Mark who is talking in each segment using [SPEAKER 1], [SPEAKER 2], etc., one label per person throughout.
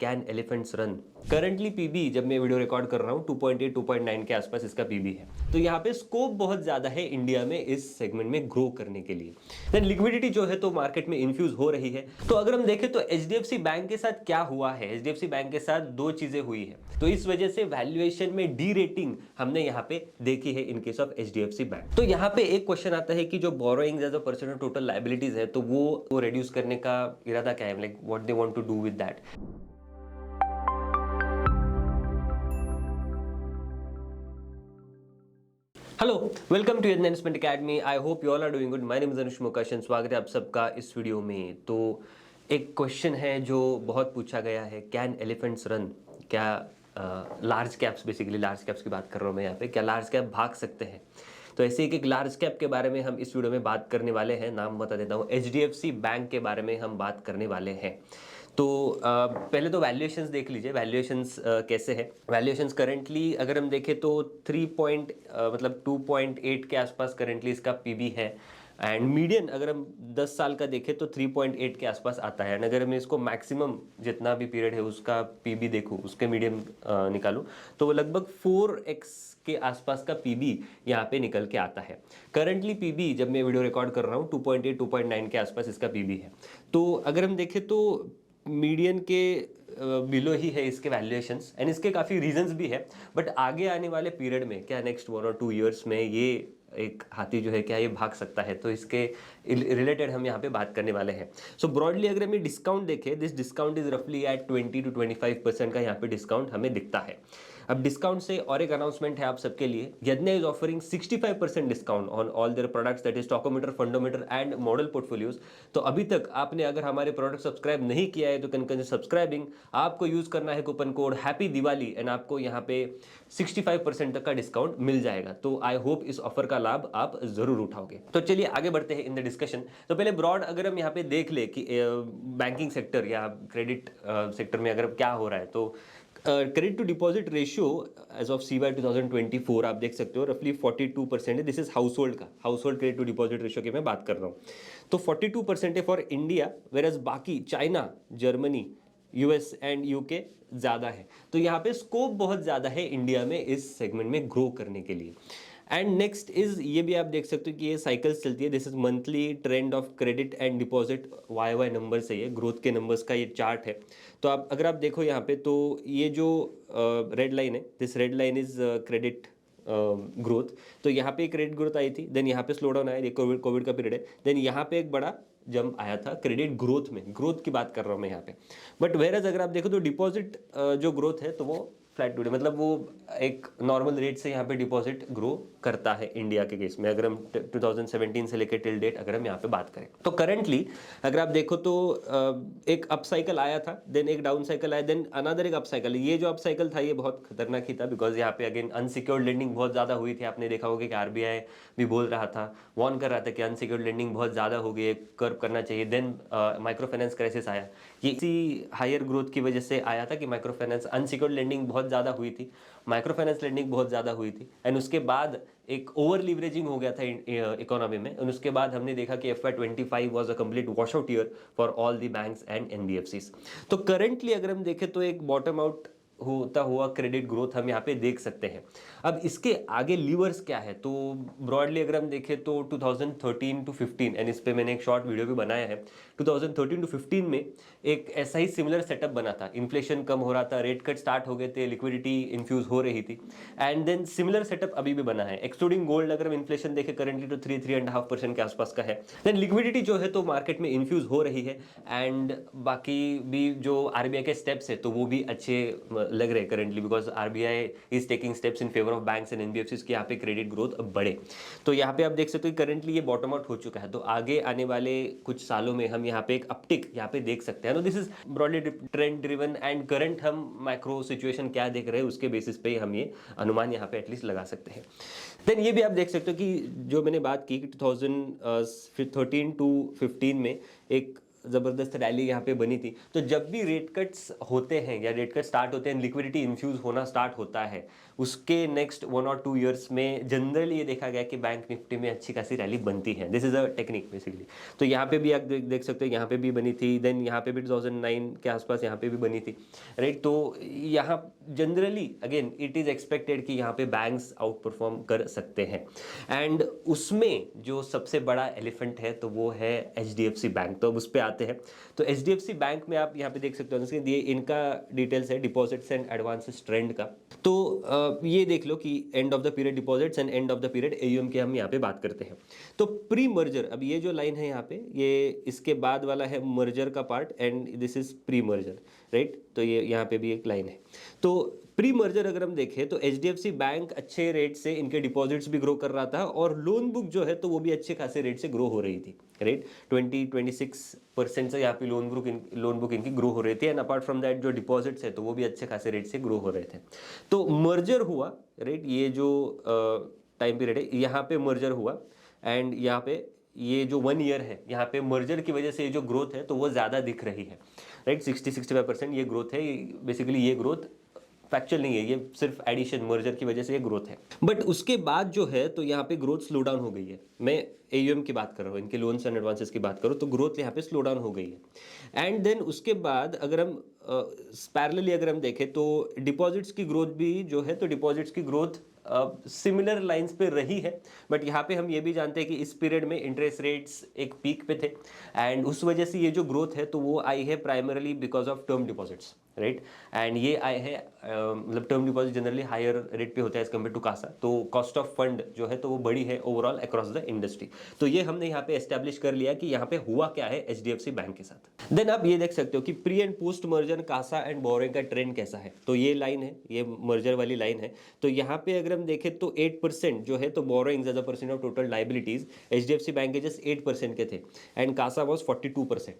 [SPEAKER 1] Can elephants run. Currently PB जब मैं video record कर रहा हूँ 2.8 2.9 के आसपास इसका पीबी है। तो यहाँ पे स्कोप बहुत ज़्यादा है इंडिया में इस सेगमेंट में ग्रो करने के लिए। देन लिक्विडिटी जो है तो मार्केट में इन्फ्यूज हो रही है। तो अगर हम देखें तो एचडीएफसी बैंक के साथ क्या हुआ है, एचडीएफसी बैंक के साथ दो चीज़ें हुई है। तो इस वजह से वैल्यूएशन में डी रेटिंग हमने यहाँ पे देखी है in case of HDFC bank. तो यहाँ पे एक क्वेश्चन आता है कि जो borrowing as a percent of total liabilities है तो वो रिड्यूस करने का इरादा क्या है, like what they want to do with that. Hello, welcome to Investment Academy. I hope you all are doing good. My name is Anush Mukashan. स्वागत है आप सबका इस वीडियो में। तो एक क्वेश्चन है जो बहुत पूछा गया है, कैन एलिफेंट्स रन? क्या large caps, basically large caps की बात कर रहा हूँ मैं यहाँ पे, क्या लार्ज कैप भाग सकते हैं? तो ऐसे एक लार्ज कैप के बारे में हम इस वीडियो में बात करने वाले हैं। नाम बता देता हूँ, एचडीएफसी बैंक के बारे में हम बात करने वाले हैं। तो पहले तो वैल्यूएशंस देख लीजिए, वैल्यूएशंस कैसे है। वैल्यूएशंस करंटली अगर हम देखें तो 2.8 के आसपास करंटली इसका पीबी है। एंड मीडियन अगर हम 10 साल का देखें तो 3.8 के आसपास आता है। एंड अगर मैं इसको मैक्सिमम जितना भी पीरियड है उसका पीबी देखूँ, उसके मीडियम निकालूँ, तो वो लगभग 4x के आसपास का पीबी यहाँ पे निकल के आता है। करंटली पीबी जब मैं वीडियो रिकॉर्ड कर रहा हूँ 2.8 2.9 के आसपास इसका पीबी है। तो अगर हम देखें तो मीडियन के बिलो ही है इसके वैल्यूएशंस। एंड इसके काफ़ी रीजंस भी है, बट आगे आने वाले पीरियड में क्या नेक्स्ट 1 और 2 ईयर्स में ये एक हाथी जो है क्या ये भाग सकता है, तो इसके रिलेटेड हम यहाँ पे बात करने वाले हैं। सो ब्रॉडली अगर हम ये डिस्काउंट देखें, दिस डिस्काउंट इज रफली एट 20 to 25% का यहाँ पे डिस्काउंट हमें दिखता है। अब डिस्काउंट से और एक अनाउंसमेंट है आप सबके लिए। Yadnya is offering 65% discount on all their products, that is Talkometer, Fundometer and model portfolios. तो अभी तक आपने अगर हमारे प्रोडक्ट सब्सक्राइब नहीं किया है तो कैन कंसिडर सब्सक्राइबिंग। आपको यूज करना है coupon code happy Diwali and आपको यहाँ पे 65% तक का डिस्काउंट मिल जाएगा। तो आई होप इस ऑफर का लाभ आप जरूर उठाओगे। तो चलिए आगे बढ़ते हैं इन द डिस्कशन। तो पहले ब्रॉड अगर हम यहाँ पे देख ले कि बैंकिंग सेक्टर या क्रेडिट सेक्टर में अगर क्या हो रहा है, तो credit to deposit ratio as of CY 2024 आप देख सकते हो रफली 42% है। दिस इज हाउस होल्ड का, household credit to deposit ratio की मैं बात कर रहा हूँ। तो 42% है फॉर इंडिया, वेर एज बाकी China, Germany, US and UK ज़्यादा है। तो यहाँ पे स्कोप बहुत ज़्यादा है इंडिया में इस सेगमेंट में ग्रो करने के लिए। एंड नेक्स्ट इज, ये भी आप देख सकते हो कि ये साइकिल्स चलती है। This is monthly trend of credit and deposit, Y number से ये ग्रोथ के नंबर्स का ये चार्ट है। तो आप अगर आप देखो यहाँ पे, तो ये जो रेड लाइन है, this red line is credit growth. तो यहाँ पे क्रेडिट ग्रोथ आई थी, देन यहाँ पे स्लो डाउन आया, ये कोविड का पीरियड है। देन यहाँ पे एक बड़ा जंप आया था क्रेडिट ग्रोथ में, ग्रोथ की बात कर रहा हूँ मैं यहाँ पे। बट वेरएज अगर आप देखो तो डिपॉजिट जो ग्रोथ है तो वो फ्लैट टू, मतलब वो एक नॉर्मल रेट से यहाँ पे डिपॉजिट ग्रो करता है इंडिया के केस में। अगर हम 2017 से लेकर टिल डेट अगर हम यहाँ पे बात करें, तो करंटली अगर आप देखो तो एक अप साइकिल आया था, देन एक डाउन साइकिल आया, देन अनदर एक अप साइकिल। ये जो अप साइकिल था ये बहुत खतरनाक ही था, बिकॉज यहाँ पे अगेन अनसिक्योर्ड लेंडिंग बहुत ज़्यादा हुई थी। आपने देखा होगा कि आरबीआई भी बोल रहा था, वार्न कर रहा था कि अनसिक्योर्ड लेंडिंग बहुत ज़्यादा हो गई है, कर्व करना चाहिए। देन माइक्रो फाइनेंस क्राइसिस आया, ये इसी हायर ग्रोथ की वजह से आया था कि माइक्रो फाइनेंस अनसिक्योर्ड लेंडिंग बहुत ज़्यादा हुई थी, माइक्रो फाइनेंस लेंडिंग बहुत ज़्यादा हुई थी। एंड उसके बाद एक ओवर लीवरेजिंग हो गया था इकोनॉमी में। और उसके बाद हमने देखा कि FY25 was a complete wash out year for all the banks and NBFCs. तो करंटली अगर हम देखें तो एक बॉटम आउट होता हुआ क्रेडिट ग्रोथ हम यहाँ पे देख सकते हैं। अब इसके आगे लीवर्स क्या है, तो ब्रॉडली अगर हम देखें तो 2013 to 15, एंड इस पे मैंने एक शॉर्ट वीडियो भी बनाया है। 2013 to 15 में एक ऐसा ही सिमिलर सेटअप बना था। इन्फ्लेशन कम हो रहा था, रेट कट स्टार्ट हो गए थे, लिक्विडिटी इन्फ्यूज हो रही थी। एंड देन सिमिलर सेटअप अभी भी बना है। एक्सक्लूडिंग गोल्ड अगर हम इन्फ्लेशन देखें करंटली तो 3-3.5% के आसपास का है। देन लिक्विडिटी जो है तो मार्केट में इन्फ्यूज हो रही है। एंड बाकी भी जो आरबीआई के स्टेप्स है तो वो भी अच्छे लग रहे हैं currently, because RBI is taking steps in favour of banks and NBFCs की यहाँ पे क्रेडिट ग्रोथ बढ़े। तो यहाँ पे आप देख सकते हो कि करंटली ये बॉटम आउट हो चुका है। तो आगे आने वाले कुछ सालों में हम यहाँ पे एक अपटिक यहाँ पे देख सकते हैं। तो this is broadly trend driven and current हम माइक्रो सिचुएशन क्या देख रहे हैं उसके बेसिस पे हम ये अनुमान यहाँ पे एटलीस्ट लगा सकते हैं। देन ये भी आप देख सकते हो कि जो मैंने बात की कि 2013 to 15 में एक ज़बरदस्त रैली यहाँ पे बनी थी। तो जब भी रेट कट्स होते हैं या रेट कट स्टार्ट होते हैं, लिक्विडिटी इन्फ्यूज़ होना स्टार्ट होता है, उसके नेक्स्ट 1 और 2 ईयर्स में जनरली ये देखा गया कि बैंक निफ्टी में अच्छी खासी रैली बनती है। This is a technique basically. तो यहाँ पे भी आप देख सकते हो, यहाँ पे भी बनी थी, देन यहाँ पे भी 2009 के आसपास यहाँ पे भी बनी थी, राइट। तो यहाँ generally again it is expected कि यहाँ पे बैंक्स आउट परफॉर्म कर सकते हैं। एंड उसमें जो सबसे बड़ा एलिफेंट है तो वो है HDFC बैंक। तो अब उस पर आते हैं। तो HDFC बैंक में आप यहाँ पे देख सकते हो, ये इनका डिटेल्स है डिपॉजिट्स एंड एडवांसेस ट्रेंड का। तो ये देख लो कि end of the period deposits and end of the period AUM के हम यहाँ पे बात करते हैं। तो प्री मर्जर, अब ये जो लाइन है यहाँ पे, ये इसके बाद वाला है मर्जर का part and this is pre merger, right. तो ये यहाँ पे भी एक लाइन है। तो प्री मर्जर अगर हम देखें तो HDFC बैंक अच्छे रेट से इनके डिपॉजिट्स भी ग्रो कर रहा था और लोन बुक जो है तो वो भी अच्छे खासे रेट से ग्रो हो रही थी, राइट। 26% से यहाँ पे लोन बुक इनकी ग्रो हो रही थी। एंड अपार्ट फ्रॉम दैट जो डिपॉजिट्स है तो वो भी अच्छे खासे रेट से ग्रो हो रहे थे। तो मर्जर हुआ, राइट। ये जो टाइम पीरियड है यहाँ पे मर्जर हुआ एंड यहाँ पे ये जो 1 ईयर है यहाँ पे मर्जर की वजह से ये जो ग्रोथ है तो वो ज़्यादा दिख रही है, राइट। 60-65% ये ग्रोथ है। बेसिकली ये ग्रोथ फैक्चुअल नहीं है, ये सिर्फ एडिशन मर्जर की वजह से ये ग्रोथ है। बट उसके बाद जो है तो यहाँ पे ग्रोथ स्लो डाउन हो गई है। मैं AUM की बात कर रहा हूँ, इनके लोन्स एंड एडवांसेस की बात करूँ तो ग्रोथ यहाँ पे स्लो डाउन हो गई है। एंड देन उसके बाद अगर हम पैरेलली अगर हम देखें तो डिपॉजिट्स की ग्रोथ भी जो है तो डिपॉजिट्स की ग्रोथ सिमिलर लाइंस पे रही है। बट यहाँ पे हम ये भी जानते हैं कि इस पीरियड में इंटरेस्ट रेट्स एक पीक पे थे एंड उस वजह से ये जो ग्रोथ है तो वो आई है primarily because of term deposits, right. And ये आए हैं मतलब term deposit generally higher rate पे होता है एज कम्पेयर टू कासा। तो कॉस्ट ऑफ फंड जो है तो वो बड़ी है ओवरऑल अक्रॉस द इंडस्ट्री। तो ये हमने यहाँ पे एस्टेब्लिश कर लिया कि यहाँ पे हुआ क्या है HDFC बैंक के साथ। देन आप ये देख सकते हो कि pre and post merger CASA and borrowing का ट्रेंड कैसा है। तो ये लाइन है, ये मर्जर वाली लाइन है। तो यहाँ पे अगर हम देखें तो 8% जो है तो borrowings as a percent of total liabilities HDFC bank के जस्ट 8% के थे and CASA was 42%।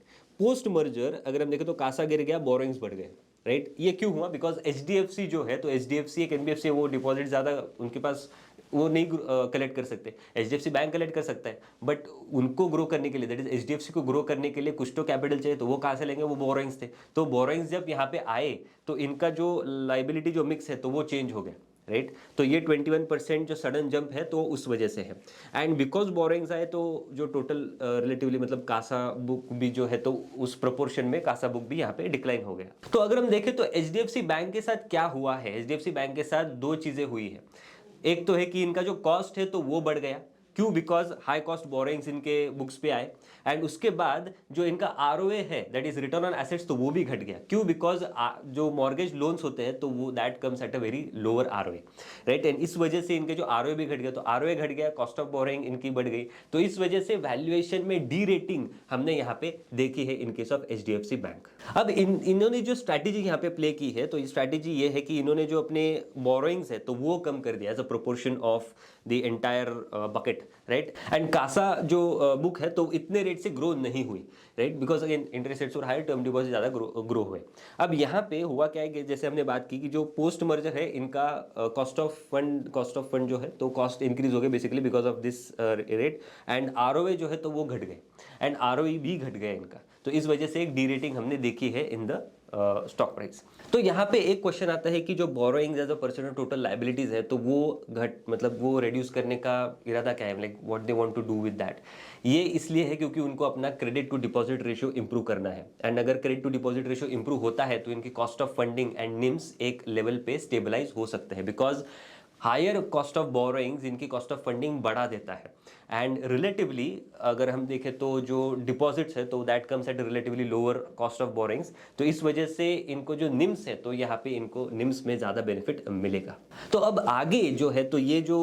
[SPEAKER 1] Post merger अगर हम देखें तो कासा गिर गया, बोरोइंग्स बढ़ गए, राइट। ये क्यों हुआ? बिकॉज HDFC जो है तो HDFC एक NBFC, वो डिपॉजिट ज़्यादा उनके पास वो नहीं कलेक्ट कर सकते। HDFC बैंक कलेक्ट कर सकता है बट उनको ग्रो करने के लिए, दैट इज HDFC को ग्रो करने के लिए कुछ तो कैपिटल चाहिए। तो वो कहाँ से लेंगे? वो बोरोइंग्स थे। तो बोरोइंग्स जब यहाँ पे आए तो इनका जो लाइबिलिटी जो मिक्स है तो वो चेंज हो गया, राइट। तो ये 21% जो सडन जंप है तो उस वजह से है। एंड बिकॉज बोरोइंग्स आए तो जो टोटल रिलेटिवली मतलब कासा बुक भी जो है तो उस प्रोपोर्शन में कासा बुक भी यहाँ पे डिक्लाइन हो गया। तो अगर हम देखें तो HDFC बैंक के साथ क्या हुआ है, HDFC बैंक के साथ दो चीजें हुई है। एक तो है कि इनका जो कॉस्ट है तो वो बढ़ गया। क्यों? बिकॉज हाई कॉस्ट बोरोइंग्स इनके बुक्स पे आए। एंड उसके बाद जो इनका ROA है that is return on assets तो वो भी घट गया। क्यों? बिकॉज जो मॉर्गेज लोन्स होते हैं तो वो that comes at a very lower ROA, right. And इस वजह से इनके जो ROA भी घट गया। तो ROA घट गया, कॉस्ट ऑफ बोरोइंग इनकी बढ़ गई। तो इस वजह से वैल्यूएशन में डी रेटिंग हमने यहाँ पे देखी है in case of HDFC bank. अब इन्होंने जो स्ट्रैटेजी यहाँ पे प्ले की है तो ये स्ट्रैटेजी ये है कि इन्होंने जो अपने बोरोइंग्स है तो वो कम कर दिया as a proportion of the entire bucket, right. And CASA जो बुक है तो इतने रेट से ग्रो नहीं हुई, right, because again interest rates और हायर, टर्म डिपॉजिट ज़्यादा ग्रो हुए। अब यहाँ पे हुआ क्या है कि जैसे हमने बात की कि जो पोस्ट मर्जर है इनका कॉस्ट ऑफ फंड जो है तो कॉस्ट इंक्रीज हो गए basically because of this rate. And ROA जो है तो वो घट गए एंड ROE भी घट गया इनका। तो इस वजह से एक डी रेटिंग हमने देखी है इन द स्टॉक प्राइस। तो यहाँ पे एक क्वेश्चन आता है कि जो borrowings as a percent of total liabilities है तो वो मतलब वो रिड्यूस करने का इरादा क्या है, like what they want to do with that. ये इसलिए है क्योंकि उनको अपना credit to deposit ratio improve करना है। एंड अगर credit to deposit ratio improve होता है तो इनकी cost of funding and NIMs एक लेवल पे स्टेबलाइज हो सकते हैं। Because higher cost of borrowings इनकी कॉस्ट ऑफ फंडिंग बढ़ा देता है। एंड रिलेटिवली अगर हम देखें तो जो डिपॉजिट्स है तो that comes at relatively lower cost of borrowings. तो इस वजह से इनको जो निम्स है तो यहाँ पे इनको निम्स में ज़्यादा बेनिफिट मिलेगा। तो अब आगे जो है तो ये जो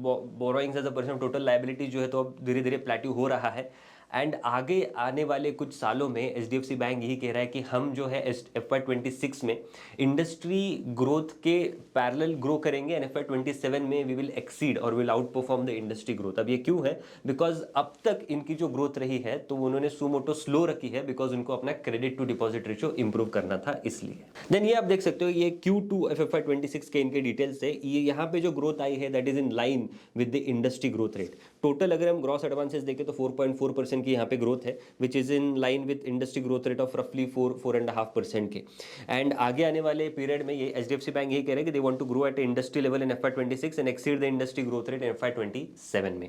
[SPEAKER 1] borrowings as a percent of total liability जो है तो अब धीरे धीरे प्लेट्यू हो रहा है। एंड आगे आने वाले कुछ सालों में HDFC बैंक यही कह रहा है कि हम जो है FY26 में इंडस्ट्री ग्रोथ के पैरेलल ग्रो करेंगे एंड FY27 में वी विल एक्सीड और will out perform the industry growth. अब ये क्यों है? बिकॉज अब तक इनकी जो ग्रोथ रही है तो उन्होंने सुमोटो स्लो रखी है बिकॉज उनको अपना credit to deposit ratio improve करना था इसलिए। देन ये आप देख सकते हो ये Q2 FY26 के इनके डिटेल्स है। ये यहाँ पे जो ग्रोथ आई है that is in line with the industry growth rate. Total अगर हम ग्रॉस एडवांसेस देखें तो 4.4% की यहाँ पे ग्रोथ है, which is in line with industry growth rate of रफली 4.5% के। एंड आगे आने वाले पीरियड में ये एचडीएफसी बैंक ये कह रहे हैं कि they want to grow at industry level in FY26 and exceed the industry growth rate in FY27 में।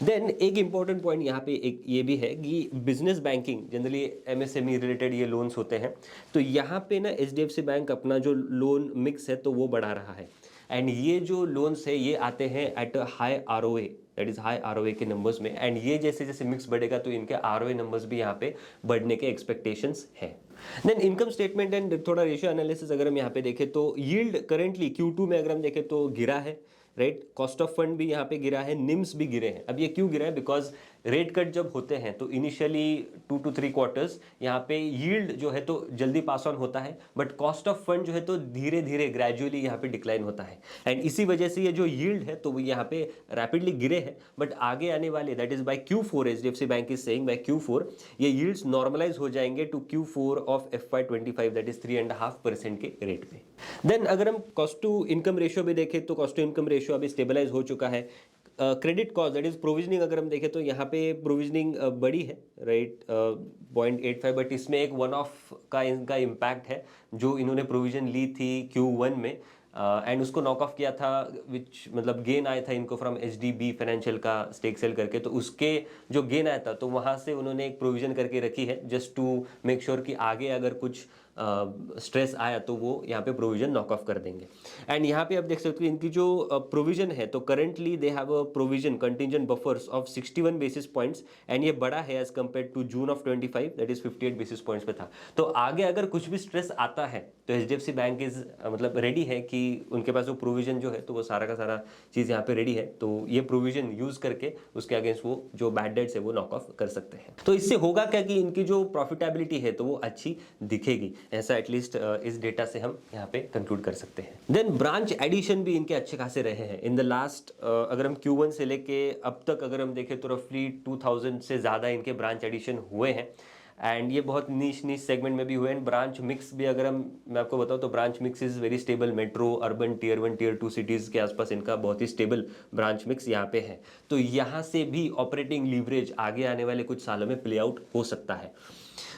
[SPEAKER 1] देन एक इंपॉर्टेंट पॉइंट यहाँ पे एक ये भी है कि business banking generally MSME related ये लोन्स होते हैं, तो यहाँ पे ना एचडीएफसी बैंक अपना जो लोन मिक्स है तो वो बढ़ा रहा है। एंड ये जो लोन्स है ये आते हैं at high ROA, that is high ROA के नंबर्स में। एंड ये जैसे जैसे मिक्स बढ़ेगा तो इनके ROA नंबर्स भी यहाँ पे बढ़ने के एक्सपेक्टेशंस है। देन इनकम स्टेटमेंट एंड थोड़ा रेशियो एनालिसिस अगर हम यहाँ पे देखें तो यील्ड करेंटली Q2 में अगर हम देखें तो गिरा है, राइट। कॉस्ट ऑफ फंड भी यहाँ पे गिरा है, निम्स भी गिरे हैं। अब ये क्यों गिरा है? बिकॉज रेट कट जब होते हैं तो इनिशियली 2 to 3 क्वार्टर्स यहाँ पे यील्ड जो है तो जल्दी पास ऑन होता है, बट कॉस्ट ऑफ फंड जो है तो धीरे धीरे ग्रेजुअली यहाँ पे डिक्लाइन होता है। एंड इसी वजह से ये जो यील्ड है तो वो यहाँ पे रैपिडली गिरे हैं, बट आगे आने वाले that is by Q4 HDFC bank is saying by Q4 ये यील्ड्स नॉर्मलाइज हो जाएंगे to Q4 of FY25 that is 3.5% के रेट पे। देन अगर हम कॉस्ट टू इनकम रेशियो भी देखें तो कॉस्ट टू इनकम रेशियो अभी स्टेबलाइज हो चुका है। Credit cost that is provisioning अगर हम देखें तो यहाँ पे प्रोविजनिंग बड़ी है, राइट, 0.85, बट इसमें एक वन ऑफ का इनका इम्पैक्ट है जो इन्होंने प्रोविजन ली थी Q1 में एंड उसको नॉक ऑफ किया था, विच मतलब गेन आया था इनको फ्रॉम HDB फाइनेंशियल का स्टेक सेल करके, तो उसके जो गेन आया था तो वहाँ से उन्होंने एक प्रोविजन करके रखी है जस्ट टू मेक श्योर कि आगे अगर कुछ स्ट्रेस आया तो वो यहाँ पे प्रोविजन नॉक ऑफ कर देंगे। एंड यहाँ पे आप देख सकते हो इनकी जो प्रोविजन है तो currently they have a provision contingent buffers of 61 basis points and ये बड़ा है as compared to June of 25 that is 58 basis points पे था। तो आगे अगर कुछ भी स्ट्रेस आता है तो एचडीएफसी बैंक इज मतलब रेडी है कि उनके पास वो प्रोविजन जो है तो वो सारा का सारा चीज़ यहाँ पे रेडी है, तो ये प्रोविजन यूज करके उसके अगेंस्ट वो जो बैड डेट्स है वो नॉक ऑफ कर सकते हैं। तो इससे होगा क्या कि इनकी जो प्रॉफिटेबिलिटी है तो वो अच्छी दिखेगी, ऐसा एटलीस्ट इस डेटा से हम यहाँ पे कंक्लूड कर सकते हैं। देन ब्रांच एडिशन भी इनके अच्छे खासे रहे हैं इन द लास्ट, अगर हम Q1 से लेके अब तक अगर हम देखें तो रफली 2000 से ज़्यादा इनके ब्रांच एडिशन हुए हैं। एंड ये बहुत नीच सेगमेंट में भी हुए हैं। ब्रांच मिक्स भी अगर मैं आपको बताऊं तो branch mix is very stable, metro, urban, Tier 1 Tier 2 cities के आसपास इनका बहुत ही स्टेबल ब्रांच मिक्स यहाँ पे है। तो यहाँ से भी ऑपरेटिंग लीवरेज आगे आने वाले कुछ सालों में प्ले आउट हो सकता है।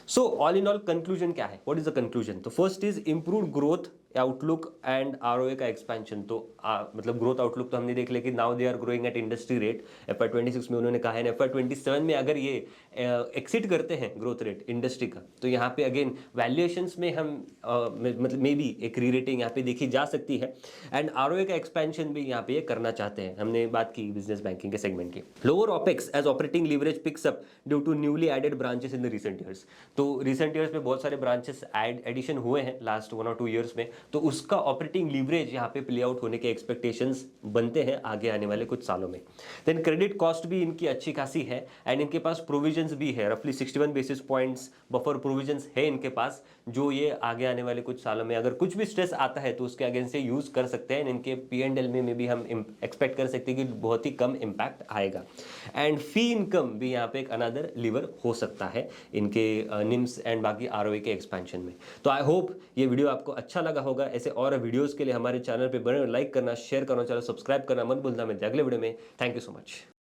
[SPEAKER 1] So all in all conclusion क्या है? What is the conclusion? तो first is improve growth outlook and ROA का एक्सपेंशन। तो मतलब ग्रोथ आउटलुक तो हमने देख लिया कि now they are growing at industry rate. FY26 में उन्होंने कहा है, FY27 में अगर ये एक्सिट करते हैं ग्रोथ रेट इंडस्ट्री का तो यहाँ पे अगेन वैल्यूएशंस में हम मतलब मे बी एक री-रेटिंग यहाँ पे देखी जा सकती है। एंड ROA का एक्सपेंशन भी यहाँ पे ये करना चाहते हैं। हमने बात की बिजनेस बैंकिंग के सेगमेंट की। Lower opex as operating leverage picks up due to newly added branches in the recent years. तो रिसेंट ईयर्स में बहुत सारे ब्रांचेस एडिशन हुए हैं लास्ट 1 or 2 ईयर्स में, तो उसका ऑपरेटिंग लीवरेज यहाँ पे प्ले आउट होने के एक्सपेक्टेशंस बनते हैं आगे आने वाले कुछ सालों में। देन क्रेडिट कॉस्ट भी इनकी अच्छी खासी है एंड इनके पास प्रोविजंस भी है, रफली 61 बेसिस पॉइंट्स बफर प्रोविजंस है इनके पास, जो ये आगे आने वाले कुछ सालों में अगर कुछ भी स्ट्रेस आता है तो उसके अगेंस्ट से यूज कर सकते हैं। इनके P&L में भी हम एक्सपेक्ट कर सकते हैं कि बहुत ही कम इम्पैक्ट आएगा। एंड फी इनकम भी यहाँ पे एक अनदर लीवर हो सकता है इनके निम्स एंड बाकी ROA के एक्सपेंशन में। तो आई होप ये वीडियो आपको अच्छा लगा होगा। ऐसे और वीडियोस के लिए हमारे चैनल पे बने, लाइक करना, शेयर करना, चैनल सब्सक्राइब करना मत भूलना। मिलते हैं अगले वीडियो में। Thank you so much.